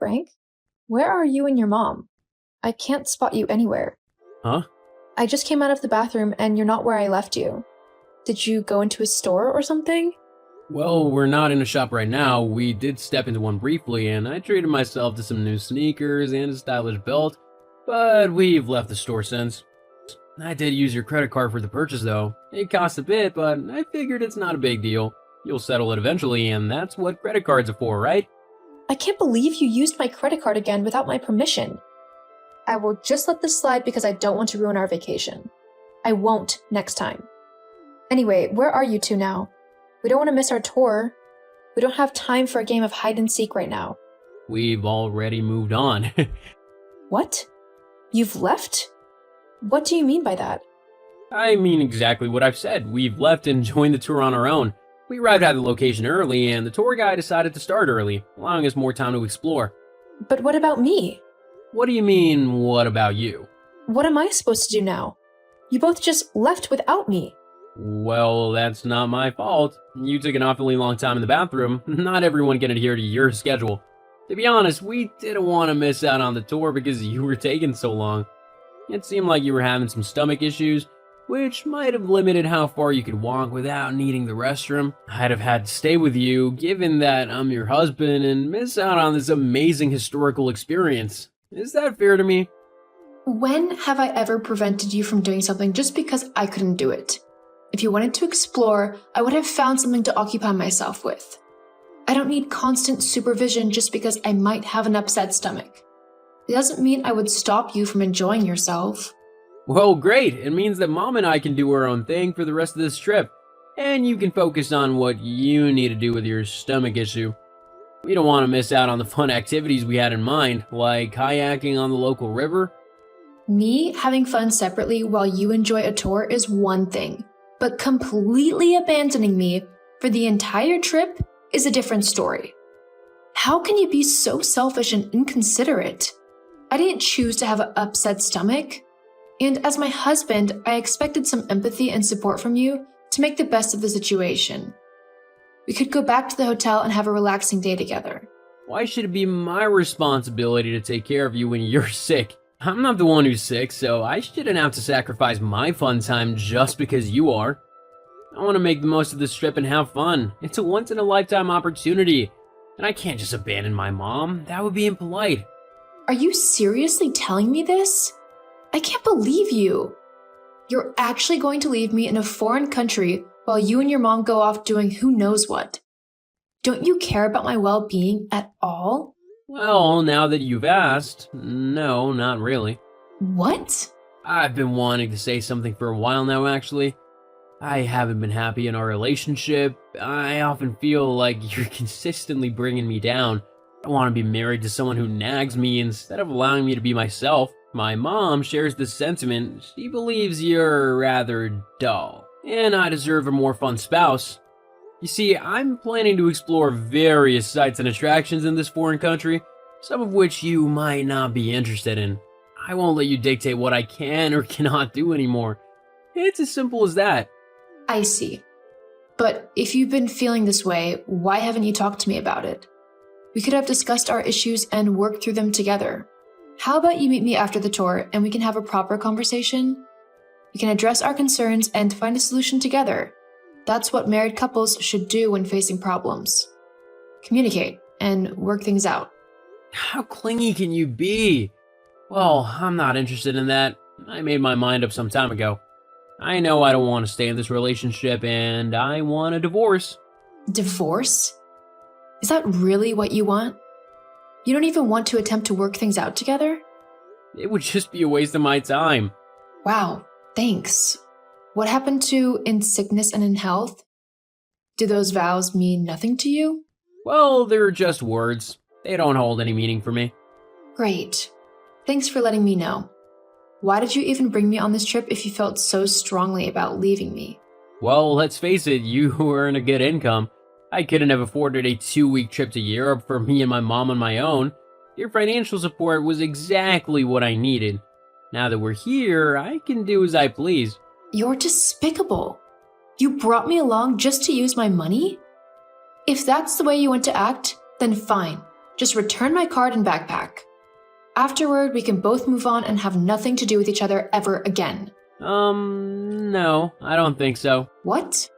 Frank, where are you and your mom? I can't spot you anywhere. Huh? I just came out of the bathroom and you're not where I left you. Did you go into a store or something? Well, we're not in a shop right now. We did step into one briefly, and I treated myself to some new sneakers and a stylish belt, but we've left the store since. I did use your credit card for the purchase, though. It cost a bit, but I figured it's not a big deal. You'll settle it eventually, and that's what credit cards are for, right? I can't believe you used my credit card again without my permission. I will just let this slide because I don't want to ruin our vacation. I won't next time. Anyway, where are you two now? We don't want to miss our tour. We don't have time for a game of hide and seek right now. We've already moved on. What? You've left? What do you mean by that? I mean exactly what I've said. We've left and joined the tour on our own. We arrived at the location early, and the tour guide decided to start early, allowing us more time to explore. But what about me? What do you mean, what about you? What am I supposed to do now? You both just left without me. Well, that's not my fault. You took an awfully long time in the bathroom. Not everyone can adhere to your schedule. To be honest, we didn't want to miss out on the tour because you were taking so long. It seemed like you were having some stomach issues, which might have limited how far you could walk without needing the restroom. I'd have had to stay with you, given that I'm your husband, and miss out on this amazing historical experience. Is that fair to me? When have I ever prevented you from doing something just because I couldn't do it? If you wanted to explore, I would have found something to occupy myself with. I don't need constant supervision just because I might have an upset stomach. It doesn't mean I would stop you from enjoying yourself. Well, great. It means that Mom and I can do our own thing for the rest of this trip, and you can focus on what you need to do with your stomach issue. We don't want to miss out on the fun activities we had in mind, like kayaking on the local river. Me having fun separately while you enjoy a tour is one thing, but completely abandoning me for the entire trip is a different story. How can you be so selfish and inconsiderate? I didn't choose to have an upset stomach. And as my husband, I expected some empathy and support from you to make the best of the situation. We could go back to the hotel and have a relaxing day together. Why should it be my responsibility to take care of you when you're sick? I'm not the one who's sick, so I shouldn't have to sacrifice my fun time just because you are. I want to make the most of this trip and have fun. It's a once-in-a-lifetime opportunity, and I can't just abandon my mom. That would be impolite. Are you seriously telling me this? I can't believe you. You're actually going to leave me in a foreign country while you and your mom go off doing who knows what. Don't you care about my well-being at all? Well, now that you've asked, no, not really. What? I've been wanting to say something for a while now, actually. I haven't been happy in our relationship. I often feel like you're consistently bringing me down. I want to be married to someone who nags me instead of allowing me to be myself. My mom shares this sentiment. She believes you're rather dull, and I deserve a more fun spouse. You see, I'm planning to explore various sites and attractions in this foreign country, some of which you might not be interested in. I won't let you dictate what I can or cannot do anymore. It's as simple as that. I see. But if you've been feeling this way, why haven't you talked to me about it? We could have discussed our issues and worked through them together. How about you meet me after the tour and we can have a proper conversation? We can address our concerns and find a solution together. That's what married couples should do when facing problems. Communicate and work things out. How clingy can you be? Well, I'm not interested in that. I made my mind up some time ago. I know I don't want to stay in this relationship and I want a divorce. Divorce? Is that really what you want? You don't even want to attempt to work things out together? It would just be a waste of my time. Wow, thanks. What happened to in sickness and in health? Do those vows mean nothing to you? Well, they're just words. They don't hold any meaning for me. Great. Thanks for letting me know. Why did you even bring me on this trip if you felt so strongly about leaving me? Well, let's face it, you earn a good income. I couldn't have afforded a 2-week trip to Europe for me and my mom on my own. Your financial support was exactly what I needed. Now that we're here, I can do as I please. You're despicable. You brought me along just to use my money? If that's the way you want to act, then fine. Just return my card and backpack. Afterward, we can both move on and have nothing to do with each other ever again. No, I don't think so. What?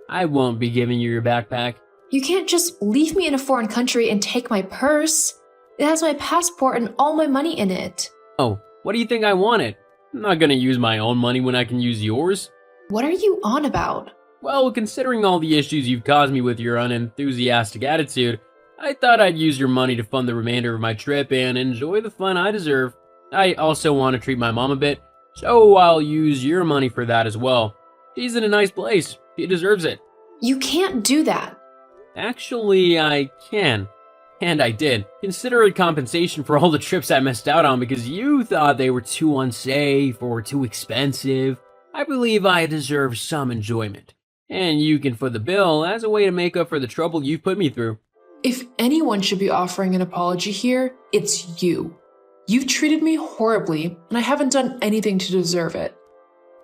I won't be giving you your backpack. You can't just leave me in a foreign country and take my purse. It has my passport and all my money in it. Oh, what do you think I wanted? I'm not gonna use my own money when I can use yours. What are you on about? Well, considering all the issues you've caused me with your unenthusiastic attitude, I thought I'd use your money to fund the remainder of my trip and enjoy the fun I deserve. I also want to treat my mom a bit, so I'll use your money for that as well. She's in a nice place. She deserves it. You can't do that. Actually, I can. And I did. Consider it compensation for all the trips I missed out on because you thought they were too unsafe or too expensive. I believe I deserve some enjoyment. And you can foot the bill as a way to make up for the trouble you've put me through. If anyone should be offering an apology here, it's you. You've treated me horribly, and I haven't done anything to deserve it.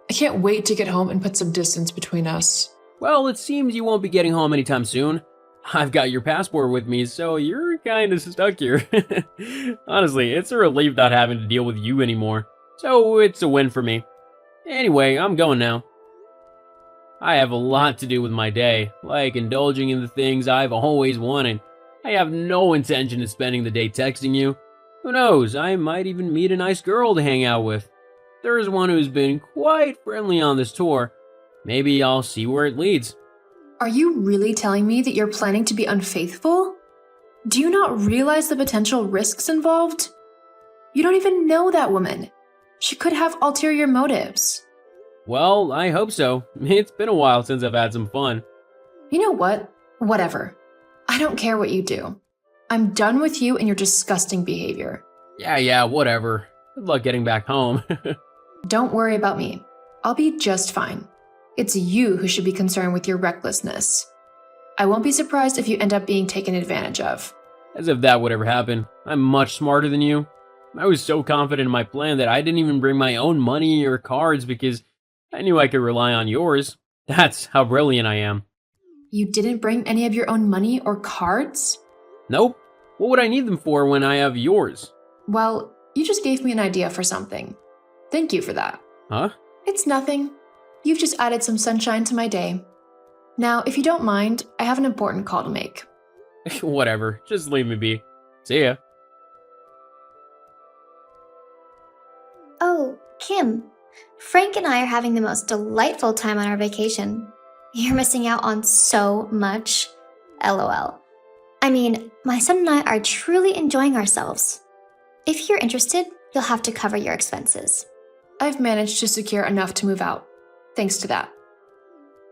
I can't wait to get home and put some distance between us. Well, it seems you won't be getting home anytime soon. I've got your passport with me, so you're kinda stuck here. Honestly, it's a relief not having to deal with you anymore. So it's a win for me. Anyway, I'm going now. I have a lot to do with my day, like indulging in the things I've always wanted. I have no intention of spending the day texting you. Who knows, I might even meet a nice girl to hang out with. There's one who's been quite friendly on this tour. Maybe I'll see where it leads. Are you really telling me that you're planning to be unfaithful? Do you not realize the potential risks involved? You don't even know that woman. She could have ulterior motives. Well, I hope so. It's been a while since I've had some fun. You know what? Whatever. I don't care what you do. I'm done with you and your disgusting behavior. Yeah, whatever. Good luck getting back home. Don't worry about me. I'll be just fine. It's you who should be concerned with your recklessness. I won't be surprised if you end up being taken advantage of. As if that would ever happen. I'm much smarter than you. I was so confident in my plan that I didn't even bring my own money or cards because I knew I could rely on yours. That's how brilliant I am. You didn't bring any of your own money or cards? Nope. What would I need them for when I have yours? Well, you just gave me an idea for something. Thank you for that. Huh? It's nothing. You've just added some sunshine to my day. Now, if you don't mind, I have an important call to make. Whatever. Just leave me be. See ya. Oh, Kim. Frank and I are having the most delightful time on our vacation. You're missing out on so much. LOL. I mean, my son and I are truly enjoying ourselves. If you're interested, you'll have to cover your expenses. I've managed to secure enough to move out. Thanks to that.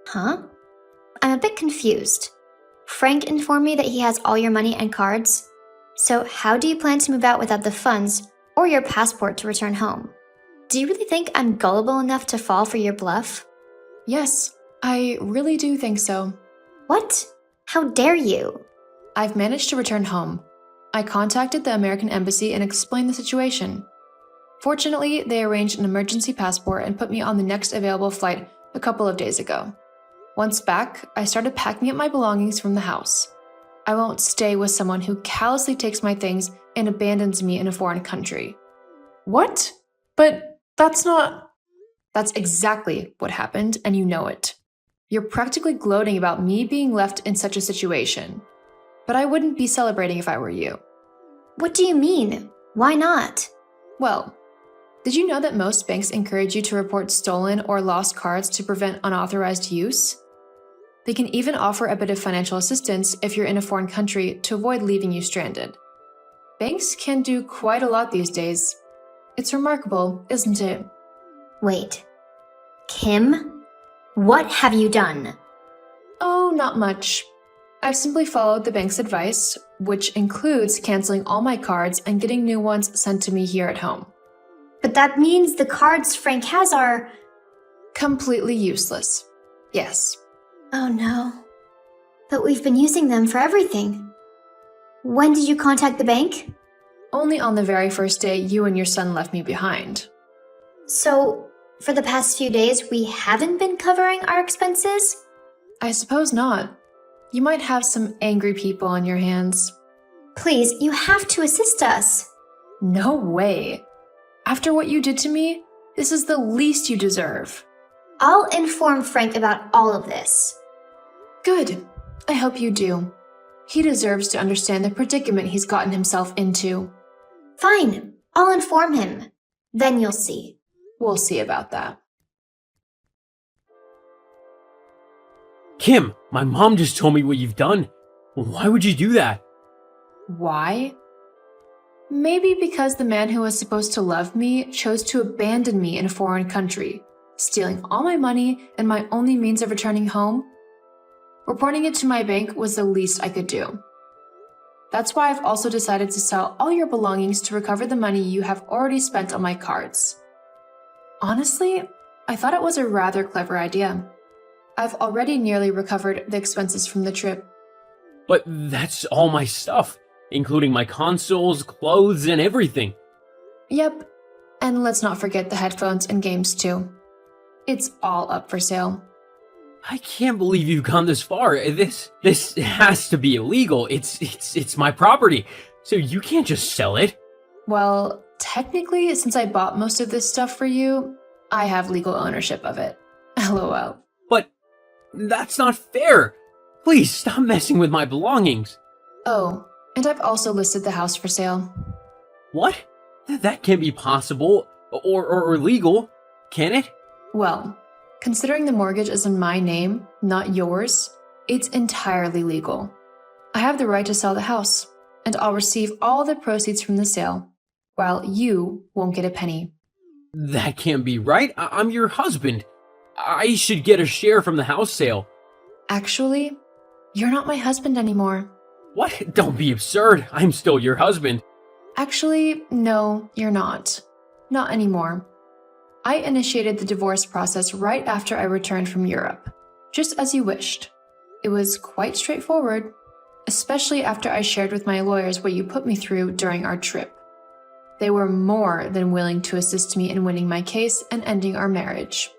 Huh? I'm a bit confused. Frank informed me that he has all your money and cards. So how do you plan to move out without the funds or your passport to return home? Do you really think I'm gullible enough to fall for your bluff? Yes, I really do think so. What? How dare you? I've managed to return home. I contacted the American Embassy and explained the situation. Fortunately, they arranged an emergency passport and put me on the next available flight a couple of days ago. Once back, I started packing up my belongings from the house. I won't stay with someone who callously takes my things and abandons me in a foreign country. What? But that's not... That's exactly what happened, and you know it. You're practically gloating about me being left in such a situation. But I wouldn't be celebrating if I were you. What do you mean? Why not? Well, did you know that most banks encourage you to report stolen or lost cards to prevent unauthorized use? They can even offer a bit of financial assistance if you're in a foreign country to avoid leaving you stranded. Banks can do quite a lot these days. It's remarkable, isn't it? Wait. Kim? What have you done? Oh, not much. I've simply followed the bank's advice, which includes canceling all my cards and getting new ones sent to me here at home. But that means the cards Frank has are... Completely useless. Yes. Oh no. But we've been using them for everything. When did you contact the bank? Only on the very first day you and your son left me behind. So, for the past few days, we haven't been covering our expenses? I suppose not. You might have some angry people on your hands. Please, you have to assist us. No way. After what you did to me, this is the least you deserve. I'll inform Frank about all of this. Good. I hope you do. He deserves to understand the predicament he's gotten himself into. Fine, I'll inform him. Then you'll see. We'll see about that. Kim, my mom just told me what you've done. Why would you do that? Why? Maybe because the man who was supposed to love me chose to abandon me in a foreign country, stealing all my money and my only means of returning home. Reporting it to my bank was the least I could do. That's why I've also decided to sell all your belongings to recover the money you have already spent on my cards. Honestly, I thought it was a rather clever idea. I've already nearly recovered the expenses from the trip. But that's all my stuff, including my consoles, clothes, and everything. Yep, and let's not forget the headphones and games too. It's all up for sale. I can't believe you've gone this far. This has to be illegal. It's my property, so you can't just sell it. Well, technically, since I bought most of this stuff for you, I have legal ownership of it. LOL. But that's not fair. Please stop messing with my belongings. Oh, and I've also listed the house for sale. What? That can't be possible or legal, can it? Well, considering the mortgage is in my name, not yours, it's entirely legal. I have the right to sell the house, and I'll receive all the proceeds from the sale, while you won't get a penny. That can't be right. I'm your husband. I should get a share from the house sale. Actually, you're not my husband anymore. What? Don't be absurd. I'm still your husband. Actually, no, you're not. Not anymore. I initiated the divorce process right after I returned from Europe, just as you wished. It was quite straightforward, especially after I shared with my lawyers what you put me through during our trip. They were more than willing to assist me in winning my case and ending our marriage.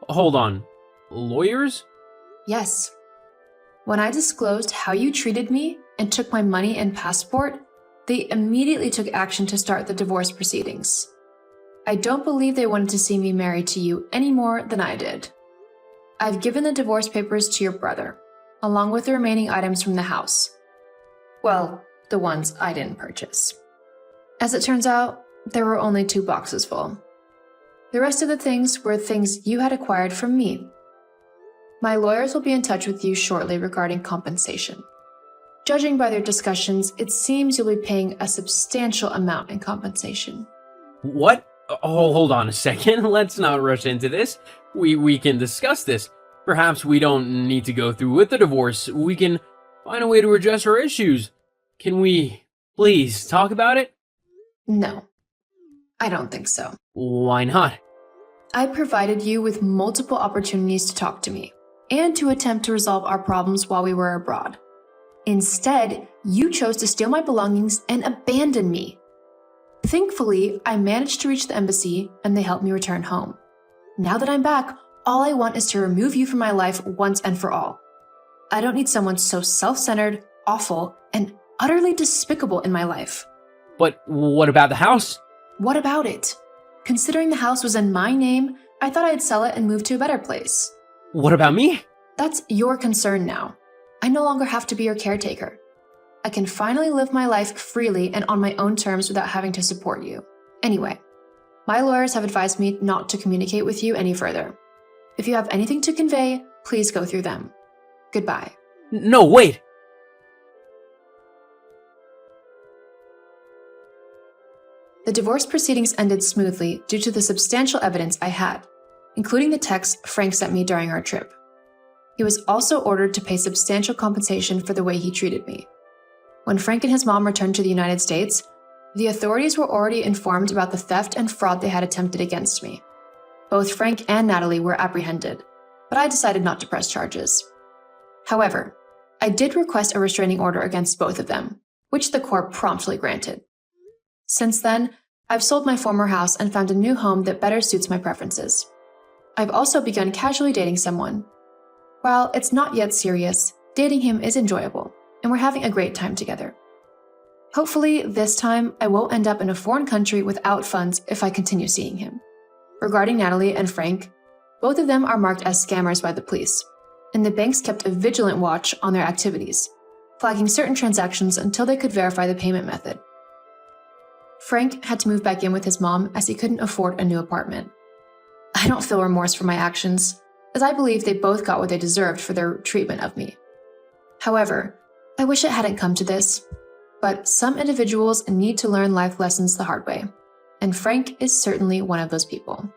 Hold on. Lawyers? Yes. When I disclosed how you treated me and took my money and passport, they immediately took action to start the divorce proceedings. I don't believe they wanted to see me married to you any more than I did. I've given the divorce papers to your brother, along with the remaining items from the house. Well, the ones I didn't purchase. As it turns out, there were only 2 boxes full. The rest of the things were things you had acquired from me. My lawyers will be in touch with you shortly regarding compensation. Judging by their discussions, it seems you'll be paying a substantial amount in compensation. What? Oh, hold on a second. Let's not rush into this. We can discuss this. Perhaps we don't need to go through with the divorce. We can find a way to address our issues. Can we please talk about it? No, I don't think so. Why not? I provided you with multiple opportunities to talk to me and to attempt to resolve our problems while we were abroad. Instead, you chose to steal my belongings and abandon me. Thankfully, I managed to reach the embassy and they helped me return home. Now that I'm back, all I want is to remove you from my life once and for all. I don't need someone so self-centered, awful, and utterly despicable in my life. But what about the house? What about it? Considering the house was in my name, I thought I'd sell it and move to a better place. What about me? That's your concern now. I no longer have to be your caretaker. I can finally live my life freely and on my own terms without having to support you. Anyway, my lawyers have advised me not to communicate with you any further. If you have anything to convey, please go through them. Goodbye. No, wait! The divorce proceedings ended smoothly due to the substantial evidence I had, including the text Frank sent me during our trip. He was also ordered to pay substantial compensation for the way he treated me. When Frank and his mom returned to the United States, the authorities were already informed about the theft and fraud they had attempted against me. Both Frank and Natalie were apprehended, but I decided not to press charges. However, I did request a restraining order against both of them, which the court promptly granted. Since then, I've sold my former house and found a new home that better suits my preferences. I've also begun casually dating someone. While it's not yet serious, dating him is enjoyable, and we're having a great time together. Hopefully, this time I won't end up in a foreign country without funds if I continue seeing him. Regarding Natalie and Frank, both of them are marked as scammers by the police, and the banks kept a vigilant watch on their activities, flagging certain transactions until they could verify the payment method. Frank had to move back in with his mom as he couldn't afford a new apartment. I don't feel remorse for my actions, as I believe they both got what they deserved for their treatment of me. However, I wish it hadn't come to this, but some individuals need to learn life lessons the hard way, and Frank is certainly one of those people.